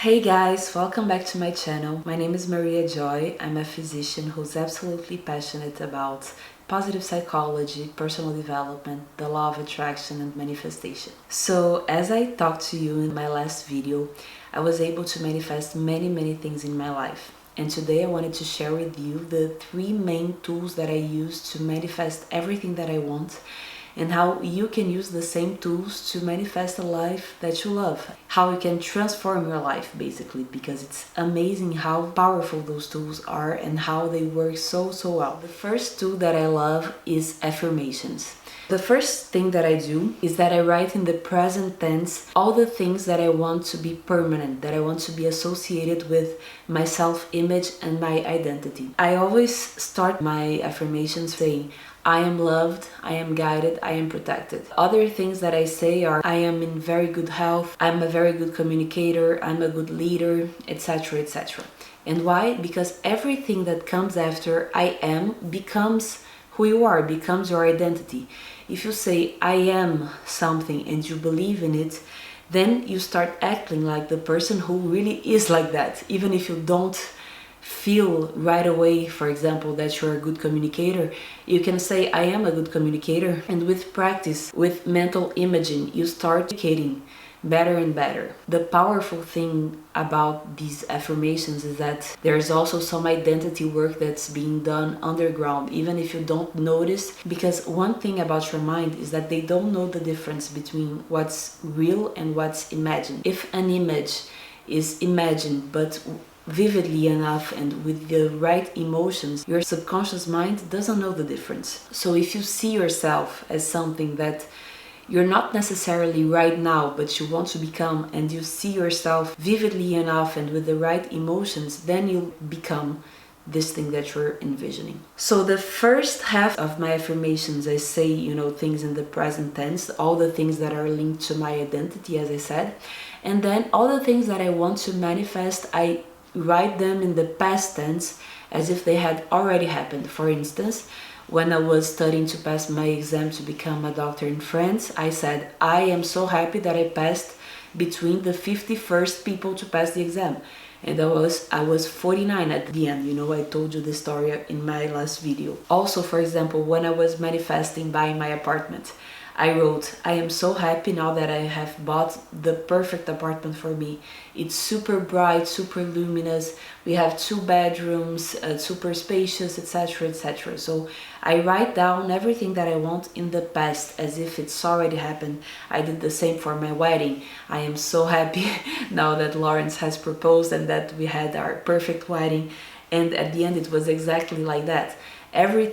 Hey guys, welcome back to my channel. My name is Maria Joy. I'm a physician who's absolutely passionate about positive psychology, personal development, the law of attraction and manifestation. So as I talked to you in my last video, I was able to manifest many things in my life. And today I wanted to share with you the 3 main tools that I use to manifest everything that I want, and how you can use the same tools to manifest a life that you love. How you can transform your life, basically, because it's amazing how powerful those tools are and how they work so well. The first tool that I love is affirmations. The first thing that I do is that I write in the present tense all the things that I want to be permanent, that I want to be associated with my self-image and my identity. I always start my affirmations saying, I am loved, I am guided, I am protected. Other things that I say are, I am in very good health, I'm a very good communicator, I'm a good leader, etc. etc. And why? Because everything that comes after I am becomes who you are, becomes your identity. If you say I am something and you believe in it, then you start acting like the person who really is like that, even if you don't feel right away, for example, that you're a good communicator. You can say I am a good communicator, and with practice, with mental imaging, you start communicating better and better. The powerful thing about these affirmations is that there's also some identity work that's being done underground, even if you don't notice, because one thing about your mind is that they don't know the difference between what's real and what's imagined. If an image is imagined but vividly enough and with the right emotions, your subconscious mind doesn't know the difference. So if you see yourself as something that you're not necessarily right now, but you want to become, and you see yourself vividly enough and with the right emotions, then you become this thing that you're envisioning. So the first half of my affirmations, I say, things in the present tense, all the things that are linked to my identity, as I said, and then all the things that I want to manifest, I write them in the past tense as if they had already happened. For instance, when I was studying to pass my exam to become a doctor in France, I said, I am so happy that I passed between the 51st people to pass the exam. And I was 49 at the end. I told you this story in my last video. Also, for example, when I was manifesting buying my apartment, I wrote, I am so happy now that I have bought the perfect apartment for me. It's super bright, super luminous. We have 2 bedrooms, super spacious, etc. etc. So I write down everything that I want in the past as if it's already happened. I did the same for my wedding. I am so happy now that Lawrence has proposed and that we had our perfect wedding. And at the end it was exactly like that. Every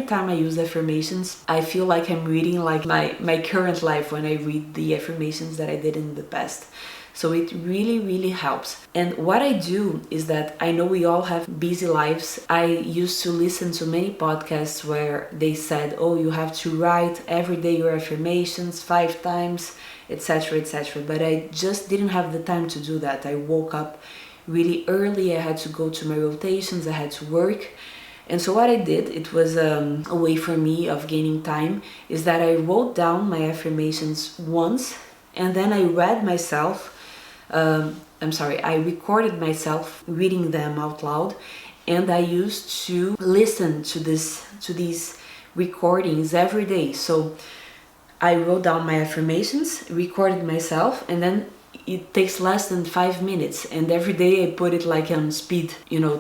time I use affirmations, I feel like I'm reading like my current life when I read the affirmations that I did in the past. So it really helps. And what I do is that I know we all have busy lives. I used to listen to many podcasts where they said, oh, you have to write every day your affirmations 5 times, etc. etc. But I just didn't have the time to do that. I woke up really early, I had to go to my rotations, I had to work. And so what I did, it was a way for me of gaining time, is that I wrote down my affirmations once and then I I recorded myself reading them out loud, and I used to listen to these recordings every day. So I wrote down my affirmations, recorded myself, and then it takes less than 5 minutes, and every day I put it like on speed,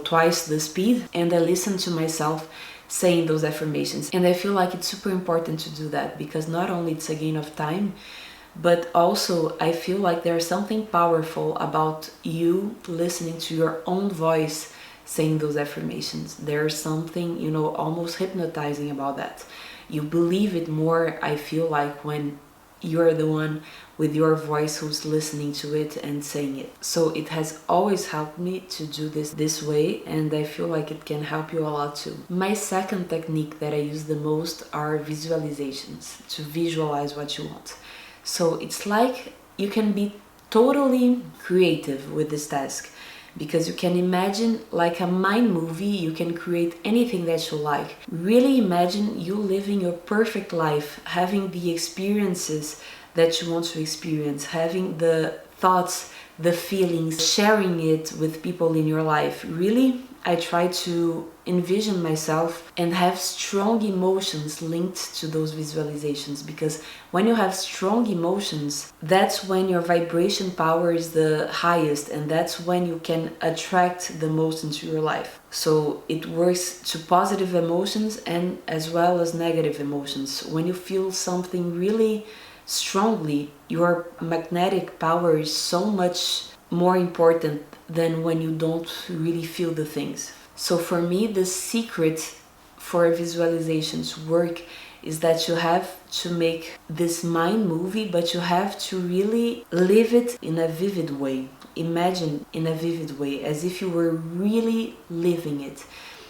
twice the speed, and I listen to myself saying those affirmations. And I feel like it's super important to do that, because not only it's a gain of time, but also I feel like there's something powerful about you listening to your own voice saying those affirmations. There's something, almost hypnotizing about that. You believe it more, I feel like, when you're the one with your voice who's listening to it and saying it. So it has always helped me to do this way, and I feel like it can help you a lot too. My second technique that I use the most are visualizations, to visualize what you want. So it's like you can be totally creative with this task, because you can imagine like a mind movie. You can create anything that you like. Really imagine you living your perfect life, having the experiences that you want to experience, having the thoughts the feelings, sharing it with people in your life. Really, I try to envision myself and have strong emotions linked to those visualizations, because when you have strong emotions, that's when your vibration power is the highest, and that's when you can attract the most into your life. So it works to positive emotions and as well as negative emotions. When you feel something really strongly, your magnetic power is so much more important than when you don't really feel the things. So for me, the secret for visualizations work is that you have to make this mind movie, but you have to really live it in a vivid way. Imagine in a vivid way, as if you were really living it.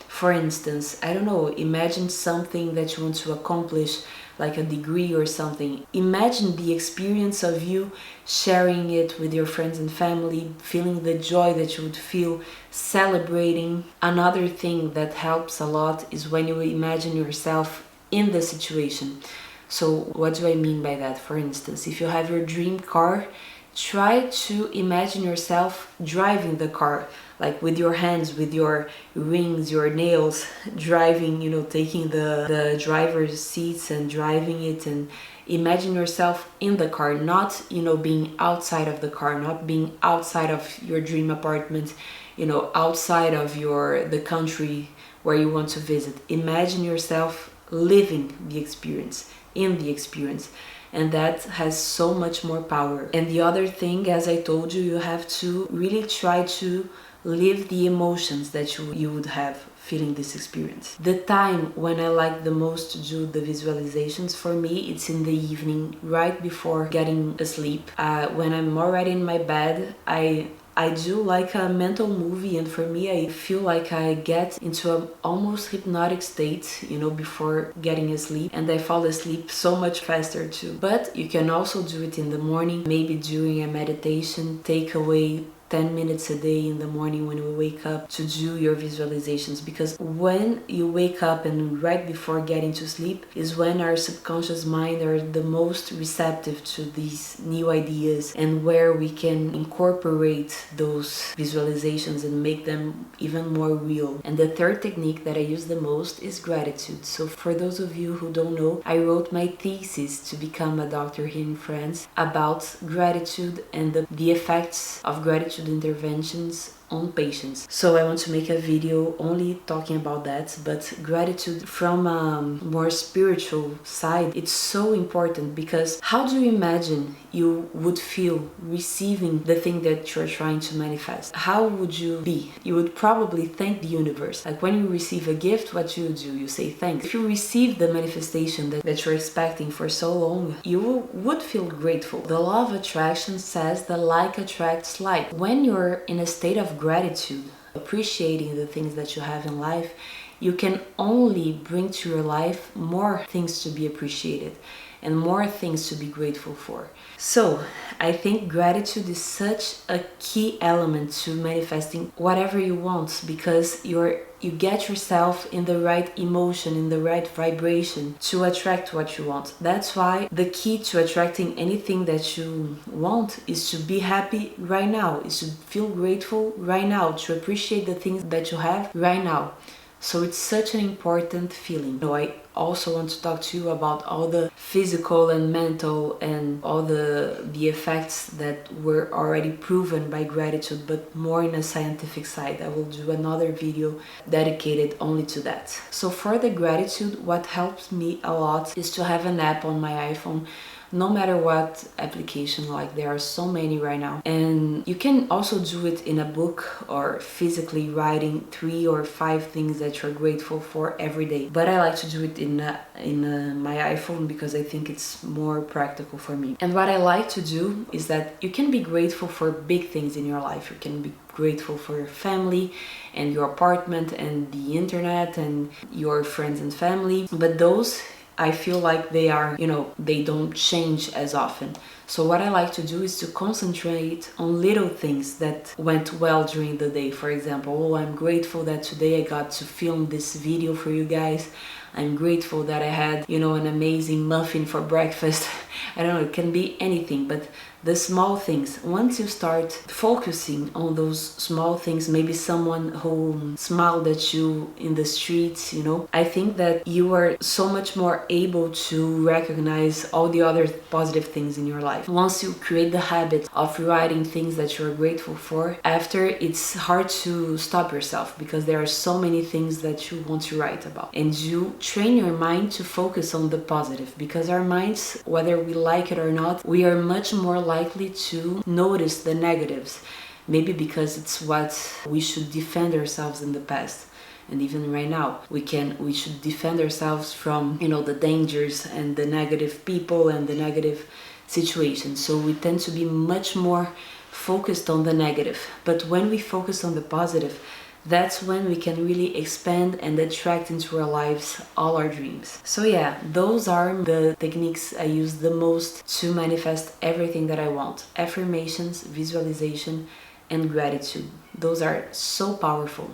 For instance, I don't know, imagine something that you want to accomplish, like a degree or something. Imagine the experience of you sharing it with your friends and family, feeling the joy that you would feel, celebrating. Another thing that helps a lot is when you imagine yourself in the situation. So what do I mean by that? For instance, if you have your dream car, try to imagine yourself driving the car, like with your hands, with your rings, your nails, driving, taking the driver's seats and driving it, and imagine yourself in the car, not, being outside of the car, not being outside of your dream apartment, outside of the country where you want to visit. Imagine yourself living the experience, in the experience. And that has so much more power. And the other thing, as I told you, you have to really try to live the emotions that you would have feeling this experience. The time when I like the most to do the visualizations, for me, it's in the evening, right before getting asleep. When I'm already in my bed, I do like a mental movie, and for me, I feel like I get into an almost hypnotic state, before getting asleep, and I fall asleep so much faster too. But you can also do it in the morning, maybe during a meditation. Take away 10 minutes a day in the morning when you wake up to do your visualizations, because when you wake up and right before getting to sleep is when our subconscious mind are the most receptive to these new ideas, and where we can incorporate those visualizations and make them even more real. And the third technique that I use the most is gratitude. So for those of you who don't know, I wrote my thesis to become a doctor here in France about gratitude and the effects of gratitude interventions on patients. So I want to make a video only talking about that, but gratitude from a more spiritual side, it's so important, because how do you imagine you would feel receiving the thing that you're trying to manifest? How would you be? You would probably thank the universe. Like when you receive a gift, what do? You say thanks. If you receive the manifestation that you're expecting for so long, you would feel grateful. The law of attraction says that like attracts like. When you're in a state of gratitude, appreciating the things that you have in life, you can only bring to your life more things to be appreciated and more things to be grateful for. So I think gratitude is such a key element to manifesting whatever you want, because you get yourself in the right emotion, in the right vibration to attract what you want. That's why the key to attracting anything that you want is to be happy right now, is to feel grateful right now, to appreciate the things that you have right now. So it's such an important feeling. I also want to talk to you about all the physical and mental and all the effects that were already proven by gratitude, but more in a scientific side. I will do another video dedicated only to that. So for the gratitude, what helps me a lot is to have an app on my iPhone, no matter what application, like there are so many right now. And you can also do it in a book or physically writing 3 or 5 things that you're grateful for every day. But I like to do it in my iPhone because I think it's more practical for me. And what I like to do is that you can be grateful for big things in your life. You can be grateful for your family and your apartment and the internet and your friends and family. But those, I feel like they are, they don't change as often. So what I like to do is to concentrate on little things that went well during the day. For example, I'm grateful that today I got to film this video for you guys. I'm grateful that I had, an amazing muffin for breakfast. I don't know, it can be anything, but the small things. Once you start focusing on those small things, maybe someone who smiled at you in the streets, I think that you are so much more able to recognize all the other positive things in your life. Once you create the habit of writing things that you're grateful for, after it's hard to stop yourself because there are so many things that you want to write about. And you train your mind to focus on the positive, because our minds, whether we like it or not, we are much more likely to notice the negatives. Maybe because it's what we should defend ourselves in the past. And even right now, we should defend ourselves from, the dangers and the negative people and the negative situations. So we tend to be much more focused on the negative. But when we focus on the positive, that's when we can really expand and attract into our lives all our dreams. So yeah, those are the techniques I use the most to manifest everything that I want. Affirmations, visualization, and gratitude. Those are so powerful.